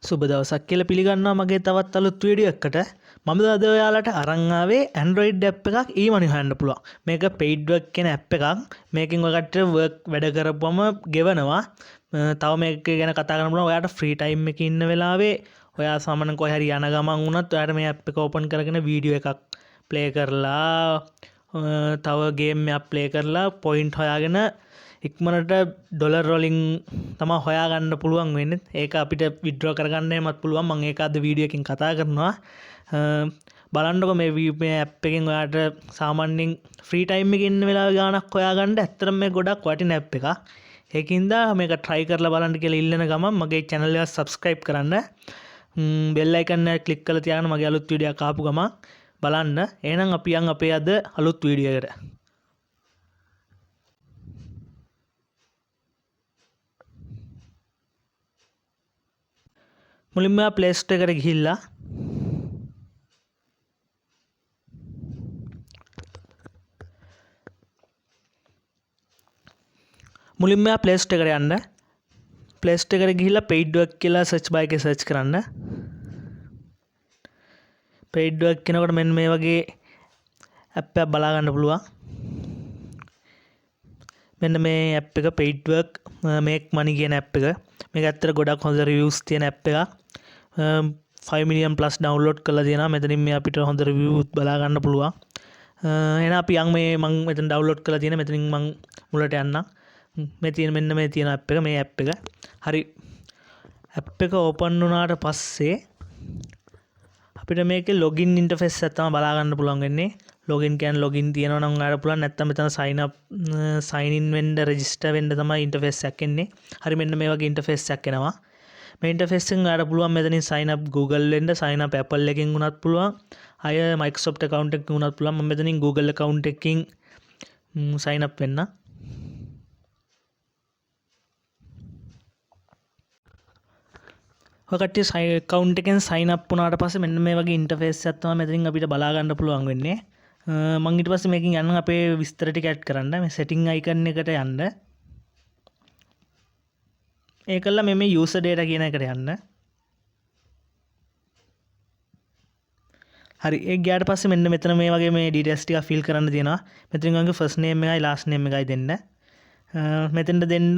සුබ දවසක් කියලා පිළිගන්නවා මගේ තවත් අලුත් වීඩියෝ එකකට. මම අද ඔයාලට අරන් ආවේ Android app එකක් EMoney හොයන්න පුළුවන්. මේක paid work කියන app එකක්. මේකෙන් ඔයකට work වැඩ කරපුවම ගෙවනවා. තව මේක ගැන කතා කරන්න පුළුවන්. ඔයාට free time එකේ ඉන්න වෙලාවේ ඔයා සාමාන්‍යයෙන් කොහේ හරි යන ගමන් වුණත් ඔයාට මේ app එක open කරගෙන වීඩියෝ එකක් play කරලා තව game එකක් play කරලා point හොයාගෙන ඉක්මනට ඩොලර් වලින් තමයි හොයාගන්න පුළුවන් වෙන්නේ. ඒක අපිට විත්ඩ්‍රෝ කරගන්න එමත් පුළුවන්. මම ඒක අද වීඩියෝ එකකින් කතා කරනවා. බලන්නකො මේ app එකෙන් ඔයාට සාමාන්‍යයෙන් ෆ්‍රී ටයිම් එකේ ඉන්න වෙලාව ගානක් හොයාගන්න ඇත්තටම මේ ගොඩක් වටින app එකක්. ඒකින්ද මේක try කරලා බලන්න කියලා ඉල්ලන ගමන් මගේ channel එක subscribe කරන්න. bell icon එක click කරලා තියාගන්න මගේ අලුත් වීඩියෝ එකක් ආපු ගමන් බලන්න. එහෙනම් අපි යන් අපේ අද අලුත් වීඩියෝ එකට. මුලින්ම Play Store එකට ගිහිල්ලා Play Store එකට යන්න. Play Store එකට ගිහිල්ලා paid work කියලා search bar එකේ search කරන්න. paid work කියනකොට මෙන්න මේ වගේ app එකක් බලා ගන්න පුළුවන්. මෙන්න මේ app එක paid work make money කියන app එක. මේක ඇත්තට ගොඩක් හොඳ reviews තියෙන app එකක්. 5 million plus download කරලා තියෙනවා. මෙතනින් මේ අපිට හොඳ reviews බලා ගන්න පුළුවන්. එහෙනම් අපි යන් මේ මම මෙතන download කරලා තියෙන මෙතනින් මම මුලට යන්නම්. මේ තියෙන මෙන්න මේ තියෙන app එක මේ app එක. හරි. app එක open වුණාට පස්සේ අපිට මේකේ login interface එක තමයි බලා ගන්න පුළුවන් වෙන්නේ. login කියන්නේ login තියෙනවා නම් ඔයාලට පුළුවන්. නැත්නම් මෙතන sign in වෙන්න register වෙන්න තමයි interface එකක් එන්නේ. හරි මෙන්න මේ වගේ interface එකක් එනවා. මේ interface එකෙන් ඔයාලට පුළුවන් මෙතනින් sign up Google වෙන්න, sign up Apple එකෙන් වුණත් පුළුවන්. අය Microsoft account එකකින් වුණත් පුළුවන්. මම මෙතනින් Google account එකකින් sign up වෙන්න. ඔකට account එකෙන් sign up වුණාට පස්සේ මෙන්න මේ වගේ interface එකක් තමයි මෙතනින් අපිට බලා ගන්න පුළුවන් වෙන්නේ. මම ඊට පස්සේ මේකෙන් යන්න අපේ විස්තර ටික ඇඩ් කරන්න. මේ setting icon එකට යන්න. ඒකල්ලා මේ user data කියන එකට යන්න. හරි ඒක ගියාට පස්සේ මෙන්න මෙතන මේ වගේ මේ details ටික fill කරන්න තියෙනවා. මෙතනින් ඔයගේ first name එකයි last name එකයි දෙන්න. මෙතෙන්ට දෙන්න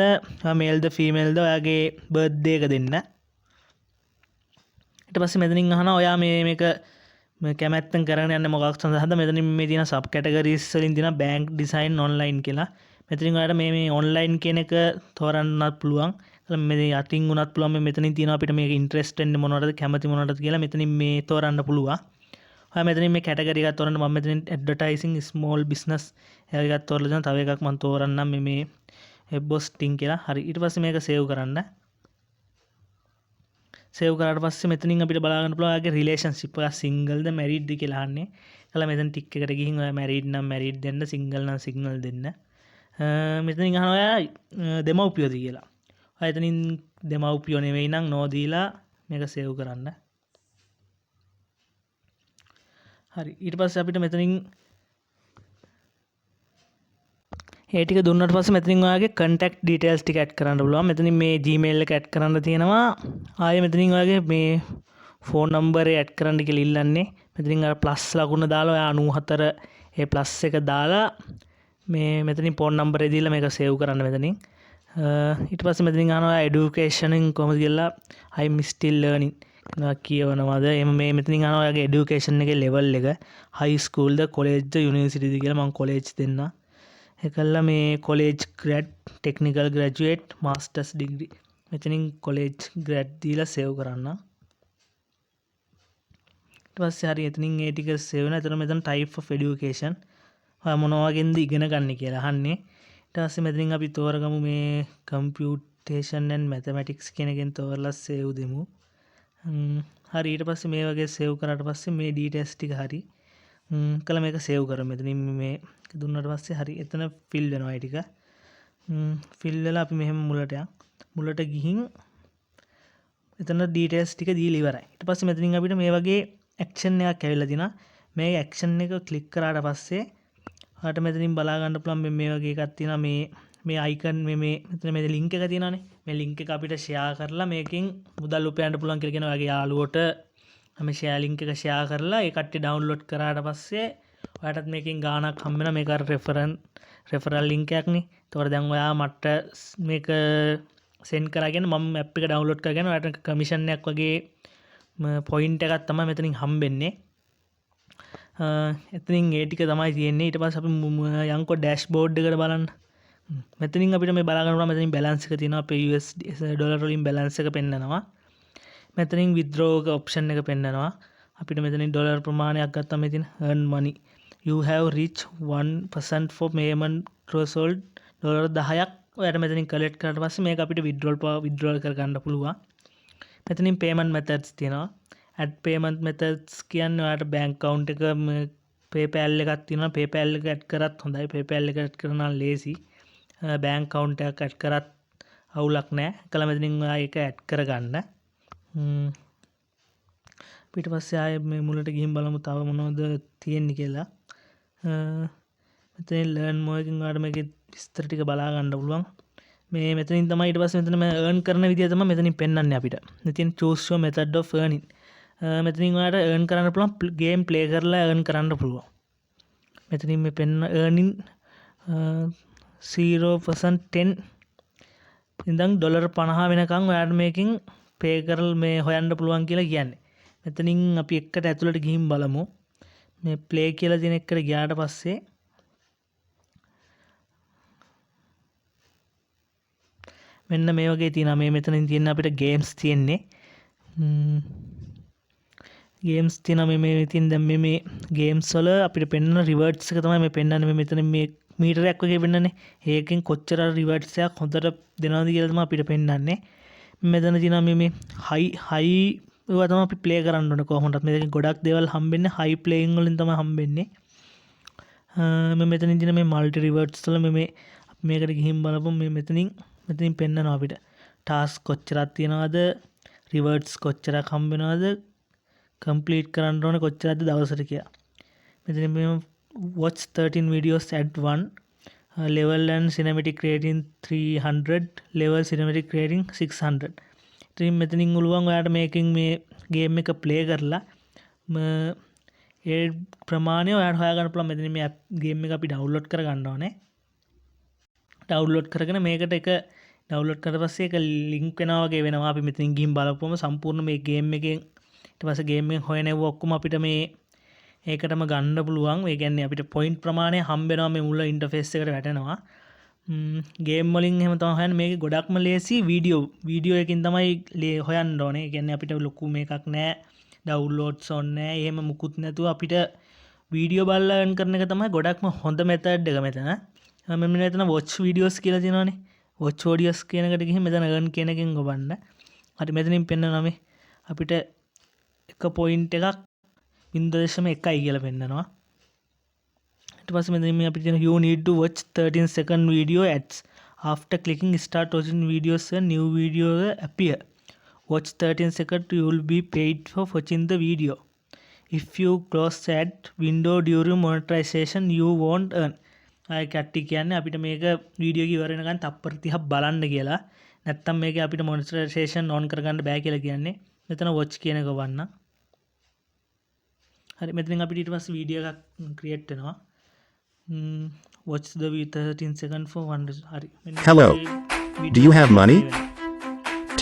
male ද female ද ඔයාගේ birthday එක දෙන්න. ඊට පස්සේ මෙතනින් අහනවා ඔයා මේක කැමැත්තෙන් කරගෙන යන්නේ මොකක් සඳහාද? මෙතනින් මේ තියෙන sub categories වලින් තියෙන bank design online කියලා. මෙතනින් ඔයාලට මේ online කියන එක තෝරන්නත් පුළුවන්. මේ යටින් උනත් පුළුවන් මේ මෙතනින් තියෙනවා අපිට මේක interest වෙන්නේ මොනවටද කැමති මොනවටද කියලා මෙතනින් මේ තෝරන්න පුළුවන්. ඔයා මෙතනින් මේ category එකක් තෝරන්න මම මෙතනින් advertising small business එකක් තෝරලා දෙනවා. තව එකක් මම තෝරන්නම් මේ embossing කියලා. හරි ඊට පස්සේ මේක save කරන්න. save කරාට පස්සේ මෙතනින් අපිට බලා ගන්න පුළුවන් ඔයාගේ relationship එක single ද married ද කියලා අහන්නේ. ඒකලා මෙතන tick එකට ගිහින් ඔයා married නම් married දෙන්න, single නම් single දෙන්න. මෙතනින් අහනවා ඔයා දෙමව්පියෝද කියලා. ඔයා එතනින් දෙමව්පියෝ නෙවෙයි නම් no දීලා මේක save කරන්න. හරි ඊට පස්සේ අපිට මෙතනින් ඒ ටික දුන්නාට පස්සේ මෙතනින් ඔයාගේ contact details ටික add කරන්න පුළුවන්. මෙතනින් මේ Gmail එක add කරන්න තියෙනවා. ආයේ මෙතනින් ඔයාගේ මේ phone number එක add කරන්න කියලා ඉල්ලන්නේ. මෙතනින් අර plus ලකුණ දාලා ඔයා 94 ඒ plus එක දාලා මේ මෙතනින් phone number එක දීලා මේක save කරන්න මෙතනින්. ඊට පස්සේ මෙතනින් අහනවා education එක කොහොමද කියලා I'm still learning කියවනවාද එම මේ මෙතනින් අහනවා ඔයාගේ education එකේ level එක high school ද college ද university ද කියලා මම college දෙන්න. ඒකල්ලා මේ college grad technical graduate masters degree මෙතනින් college grad දීලා save කරන්න. ඊට පස්සේ හරි එතනින් ඒ ටික save වෙනවා. එතන මෙතන type of education ඔයා මොනවා වගේද ඉගෙන ගන්න කියලා අහන්නේ. ඊට පස්සේ මෙතනින් අපි තෝරගමු මේ computation and mathematics කියන එකෙන් තෝරලා save දෙමු. හරි ඊට පස්සේ මේ වගේ save කරාට පස්සේ මේ details ටික හරි කළා මේක save කරමු. මෙතනින් මේ දුන්නාට පස්සේ හරි එතන fill වෙනවා ඒ ටික. fill වෙලා අපි මෙහෙම මුලට යන්. මුලට ගිහින් එතන details ටික දීලා ඉවරයි. ඊට පස්සේ මෙතනින් අපිට මේ වගේ action එකක් ඇවිල්ලා තිනවා. මේ action එක click කරාට පස්සේ ඔයාලට මෙතනින් බලා ගන්න පුළුවන් මේ වගේ එකක් තියෙනවා. මේ icon මේ මෙතන මේ link එක තියෙනවානේ. මේ ලින්ක් එක අපිට ෂෙයා කරලා මේකෙන් මුදල් උපයන්න පුළුවන් කියලා කියන ඔයගේ යාළුවෝට මේ ෂෙයා ලින්ක් එක ෂෙයා කරලා ඒ කට්ටිය ඩවුන්ලෝඩ් කරාට පස්සේ ඔයාටත් මේකෙන් ගාණක් හම්බ වෙනවා. මේක අර රෙෆරල් ලින්ක් එකක් නේ. ඒතකොට දැන් ඔයා මට මේක සෙන්ඩ් කරගෙන මම ඇප් එක ඩවුන්ලෝඩ් කරගෙන ඔයාට කමිෂන් එකක් වගේ පොයින්ට් එකක් තමයි මෙතනින් හම්බෙන්නේ. එතනින් ඒ ටික තමයි තියෙන්නේ. ඊට පස්සේ අපි යන්කෝ ඩෑෂ්බෝඩ් එකට බලන්න. මෙතනින් අපිට මේ බලා ගන්න පුළුවන් මෙතනින් බැලන්ස් එක තියෙනවා. අපේ USD ඩොලර් වලින් බැලන්ස් එක පෙන්නනවා. මෙතනින් withdraw option එක පෙන්නනවා. අපිට මෙතනින් ඩොලර් ප්‍රමාණයක් ගත්තාම මෙතන earn money you have reached 1% for payment threshold dollar 10ක් ඔයාලට මෙතනින් කලෙක්ට් කරලා පස්සේ මේක අපිට withdrawal කර ගන්න පුළුවන්. මෙතනින් payment methods තියෙනවා. add payment methods කියන්නේ ඔයාලට bank account එක PayPal එකක් තියෙනවා. PayPal එක add කරත් හොඳයි. PayPal එක add කරනවා ලේසි. bank account එකක් add කරත් අවුලක් නැහැ. කල මෙතනින් ඔයා ඒක add කරගන්න. ඊට පස්සේ ආයේ මේ මුලට ගිහින් බලමු තව මොනවද තියෙන්නේ කියලා. මෙතන learn more එකකින් ඔයාලට මේකේ විස්තර ටික බලා ගන්න පුළුවන්. මේ මෙතනින් තමයි ඊට පස්සේ මෙතන මම earn කරන විදිය තමයි මෙතනින් පෙන්වන්නේ අපිට. මෙතන choose your method of earning. මෙතනින් ඔයාලට earn කරන්න පුළුවන් game play කරලා earn කරන්න පුළුවන්. මෙතනින් මේ පෙන්න earning 0% 10 ඉඳන් ඩොලර් 50 වෙනකන් ඔයාලට මේකෙන් pay කරලා මේ හොයන්න පුළුවන් කියලා කියන්නේ. මෙතනින් අපි එකට ඇතුළට ගිහින් බලමු. මේ play කියලා තියෙන එකට ගියාට පස්සේ මෙන්න මේ වගේ තියෙනවා. මේ මෙතනින් තියෙන අපිට games තියෙන්නේ. games තියෙනවා මේ ඉතින් දැන් මේ games වල අපිට පෙන්වන rewards එක තමයි මේ පෙන්වන්නේ. මේ මෙතන මේ මීටරයක් වගේ පෙන්වන්නේ. ඒකෙන් කොච්චර rewards එකක් හොඳට දෙනවද කියලා තමයි අපිට පෙන්වන්නේ. මෙතන තියෙනවා මේ high ඒවා තමයි අපි play කරන්න ඕනේ කොහොමද. මේකෙන් ගොඩක් දේවල් හම්බෙන්නේ high playing වලින් තමයි හම්බෙන්නේ. මේ මෙතනින් තියෙන මේ multi rewards වල මේ මේකට ගිහින් බලපුවම මේ මෙතනින් පෙන්නනවා අපිට ටාස්ක් කොච්චරක් තියනවද, රිවර්ඩ්ස් කොච්චරක් හම්බ වෙනවද, කම්ප්ලීට් කරන්න ඕනේ කොච්චරක්ද දවසට කියලා. මෙතන මේ watch 13 videos at 1 level and cinematic rating 300 level cinematic rating 600. ඉතින් මෙතනින් උළුවන් ඔයාලට මේකෙන් මේ ගේම් එක ප්ලේ කරලා ඒ ප්‍රමාණය ඔයාලට හොයාගන්න පුළුවන්. මෙතන මේ ගේම් එක අපි ඩවුන්ලෝඩ් කරගන්න ඕනේ. ඩවුන්ලෝඩ් කරගෙන මේකට එක ඩවුන්ලෝඩ් කරලා පස්සේ ඒක ලින්ක් වෙනවා වගේ වෙනවා. අපි මෙතනින් ගිහින් බලපුවම සම්පූර්ණ මේ ගේම් එකෙන් ඊට පස්සේ ගේම් එකෙන් හොයනව ඔක්කොම අපිට මේ ඒකටම ගන්න පුළුවන්. ඒ කියන්නේ අපිට පොයින්ට් ප්‍රමාණය හම්බ වෙනවා මේ මුල ඉන්ටර්ෆේස් එකට වැටෙනවා. ගේම් වලින් එහෙම තමයි හොයන්නේ. මේක ගොඩක්ම ලේසි වීඩියෝ එකකින් තමයි හොයන්න ඕනේ. ඒ කියන්නේ අපිට ලොකු මේකක් නැහැ. ඩවුන්ලෝඩ්ස් ඕනේ නැහැ. එහෙම මුකුත් නැතුව අපිට වීඩියෝ බලලා earn කරන එක තමයි ගොඩක්ම හොඳ මෙතඩ් එක මෙතන. මෙන්න මෙතන watch videos කියලා තියෙනවානේ. watch videos කියන එකට ගිහින් මෙතන earn කියන එකෙන් ගොබන්න. හරි මෙතනින් පෙන්නනවා මේ අපිට එක පොයින්ට් එකක් 0.1 කියලා පෙන්නනවා. ඊට පස්සේ මෙතන මේ අපිට you need to watch 13 second video ads after clicking start watching videos a new video appear. Watch 13 seconds you will be paid for watching the video. If you close ad window during monetization you won't earn. ආයි කට්ටි කියන්නේ අපිට මේක video එක ඉවර වෙනකන් තප්පර 30ක් බලන්න කියලා. නැත්තම් මේක අපිට මොනිටයිසේෂන් ඔන් කරගන්න බෑ කියලා කියන්නේ. මෙතන watch කියන එක වන්න. හරි මෙතනින් අපිට ඊට පස්සේ වීඩියෝ එකක් ක්‍රියේට් වෙනවා. Watch the 13 second for 1. හරි. Hello. Do you have money?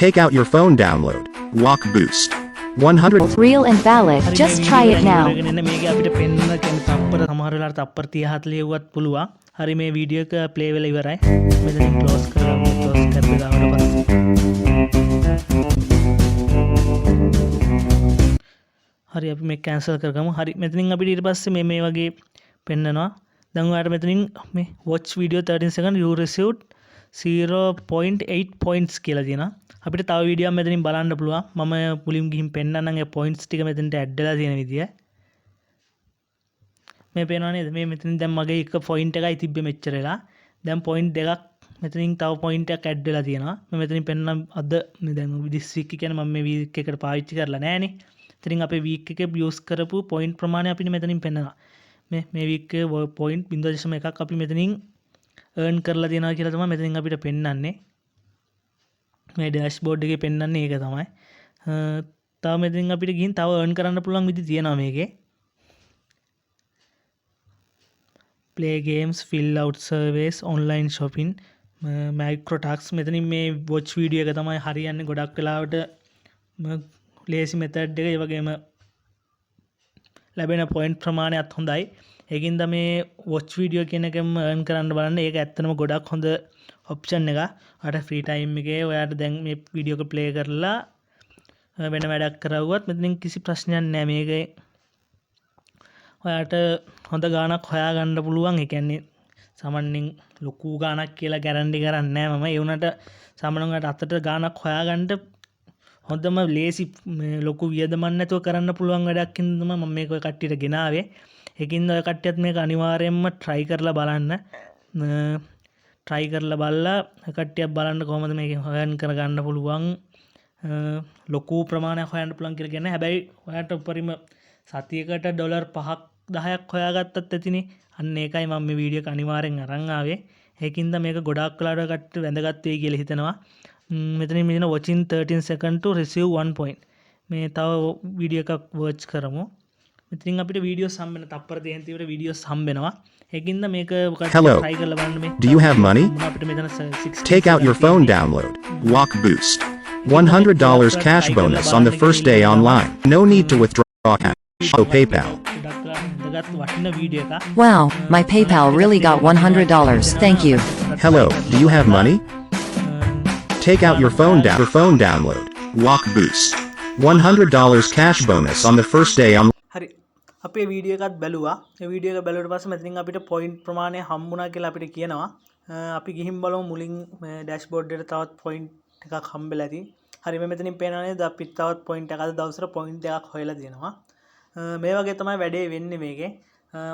Take out your phone download. Walk Boost. 100 Real and valid. Just try it now. මේක අපිට පෙන්න කියන්නේ තප්පර සමහර වෙලාවට තප්පර 30 40 වුවත් පුළුවන්. හරි මේ වීඩියෝ එක ප්ලේ වෙලා ඉවරයි. මෙතනින් ක්ලෝස් කරගමු. ක්ලෝස් කරලා දාන්න හරි අපි මේක කැන්සල් කරගමු. හරි මෙතනින් අපිට ඊට පස්සේ මේ වගේ පෙන්නනවා. දැන් ඔයාලට මෙතනින් මේ watch video 13 second you received 0.8 points කියලා තියෙනවා. අපිට තව වීඩියෝවක් මෙතනින් බලන්න පුළුවන්. මම මුලින් ගිහින් පෙන්නන්නම් ඒ points ටික මෙතනට ඇඩ් වෙලා තියෙන විදිය. මේ පේනවා නේද? මේ මෙතනින් දැන් මගේ එක point එකයි තිබ්බේ මෙච්චර වෙලා. දැන් point දෙකක් මෙතනින් තව point එකක් ඇඩ් වෙලා තියෙනවා. මම මෙතනින් පෙන්නන අද මේ දැන් this week කියන්නේ මම මේ week එකට පාවිච්චි කරලා නැහනේ. ඉතින් අපේ week එකේ use කරපු point ප්‍රමාණය අපිට මෙතනින් පෙන්නනවා. මේ week එකේ point 0.1ක් අපි මෙතනින් earn කරලා තියෙනවා කියලා තමයි මෙතනින් අපිට පෙන්නන්නේ. මේ ඩෑෂ්බෝඩ් එකේ පෙන්වන්නේ ඒක තමයි. තව මෙතනින් අපිට ගිහින් තව earn කරන්න පුළුවන් විදි තියෙනවා මේකේ. play games, fill out surveys, online shopping, micro tasks. මෙතනින් මේ watch video එක තමයි හරියන්නේ ගොඩක් වෙලාවට ලේසි method එක. ඒ වගේම ලැබෙන point ප්‍රමාණයත් හොඳයි. ඒකින්ද මේ watch video කියන එකම earn කරන්න බලන්න. ඒක ඇත්තටම ගොඩක් හොඳ option එකක්. ඔයාලට free time එකේ ඔයාලට දැන් මේ video එක play කරලා වෙන වැඩක් කරවුවත් මෙතනින් කිසි ප්‍රශ්නයක් නැහැ. මේකේ ඔයාලට හොඳ ගාණක් හොයාගන්න පුළුවන්. ඒ කියන්නේ සාමාන්‍යයෙන් ලොකු ගාණක් කියලා ගැරන්ටි කරන්නේ නැහැ මම. ඒ වුණාට සාමාන්‍යයෙන් ඔයාලට අතට ගාණක් හොයාගන්න හොඳම ලේසි ලොකු වියදමක් නැතුව කරන්න පුළුවන් වැඩක් හින්දා මම මේක ඔය කට්ටියට ගෙනාවේ. ඒකින්ද ඔය කට්ටියත් මේක අනිවාර්යයෙන්ම try කරලා බලන්න. try කරලා බලලා කට්ටියක් බලන්න කොහොමද මේක හොයන් කරගන්න පුළුවන්. ලොකු ප්‍රමාණයක් හොයන්න පුළුවන් කියලා කියන්නේ. හැබැයි ඔයාලට උපරිම සතියකට ඩොලර් 5ක් 10ක් හොයාගත්තත් ඇතිනේ. අන්න ඒකයි මම මේ වීඩියෝ එක අනිවාර්යෙන් අරන් ආවේ. ඒකින්ද මේක ගොඩාක් වෙලාවට කට්ටිය වැදගත් වෙයි කියලා හිතනවා. මෙතනින් මෙතන watching 13 second to receive 1 point. මේ තව වීඩියෝ එකක් වර්ච් කරමු. මෙතනින් අපිට වීඩියෝ හම්බෙන තප්පර 30 ට වීඩියෝස් හම්බෙනවා. ඒකින්ද මේක Hello. try කරලා බලන්න මේ. Do you have money? අපිට මෙතන 60 Take out your phone download. Walk Boost. $100 cash bonus on the first day online. No need to withdraw cash. Oh, PayPal. වැදගත් වටින වීඩියෝ එකක්. Wow, my PayPal really got $100. Thank you. Hello, do you have money? Take out your phone download. Walk Boost. $100 cash bonus on the first day on. හරි අපේ video එකත් බැලුවා. ඒ video එක බැලුවට පස්සේ මෙතනින් අපිට පොයින්ට් ප්‍රමාණය හම්බුණා කියලා අපිට කියනවා. අපි ගිහින් බලමු මුලින් ඩෑෂ්බෝඩ් එකට තවත් පොයින්ට් එකක් හම්බෙලා ඇති. හරි මේ මෙතනින් පේනවා නේද අපිට තවත් පොයින්ට් එකක් අද දවසට පොයින්ට් එකක් හොයලා දෙනවා. මේ වගේ තමයි වැඩේ වෙන්නේ මේකේ.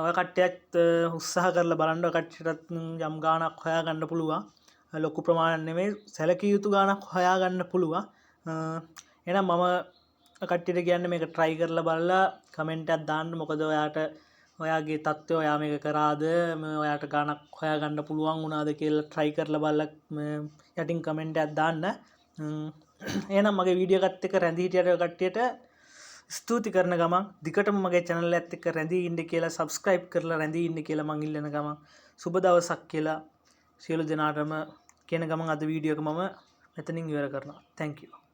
ඔය කට්ටියත් උත්සාහ කරලා බලන්න. ඔය කට්ටියටත් යම් ගාණක් හොයාගන්න පුළුවන්. ලොකු ප්‍රමාණයක් නෙමෙයි සැලකිය යුතු ගාණක් හොයාගන්න පුළුවන්. එහෙනම් මම කට්ටියට කියන්නේ මේක try කරලා බලලා කමෙන්ට් එකක් දාන්න. මොකද ඔයාට ඔයාගේ තත්ත්වය ඔයා මේක කරාද ඔයාට ගාණක් හොයාගන්න පුළුවන් වුණාද කියලා try කරලා බලලා යටින් කමෙන්ට් එකක් දාන්න. එහෙනම් මගේ වීඩියෝ එකත් එක්ක රැඳී හිටියට ඔය කට්ටියට ස්තුති කරන ගමන් දිගටම මගේ channel එකත් එක්ක රැඳී ඉන්න කියලා subscribe කරලා රැඳී ඉන්න කියලා මං ඉල්ලන ගමන් සුබ දවසක් කියලා සියලු දෙනාටම කියන ගමන් අද වීඩියෝ එක මම මෙතනින් ඉවර කරනවා. Thank you.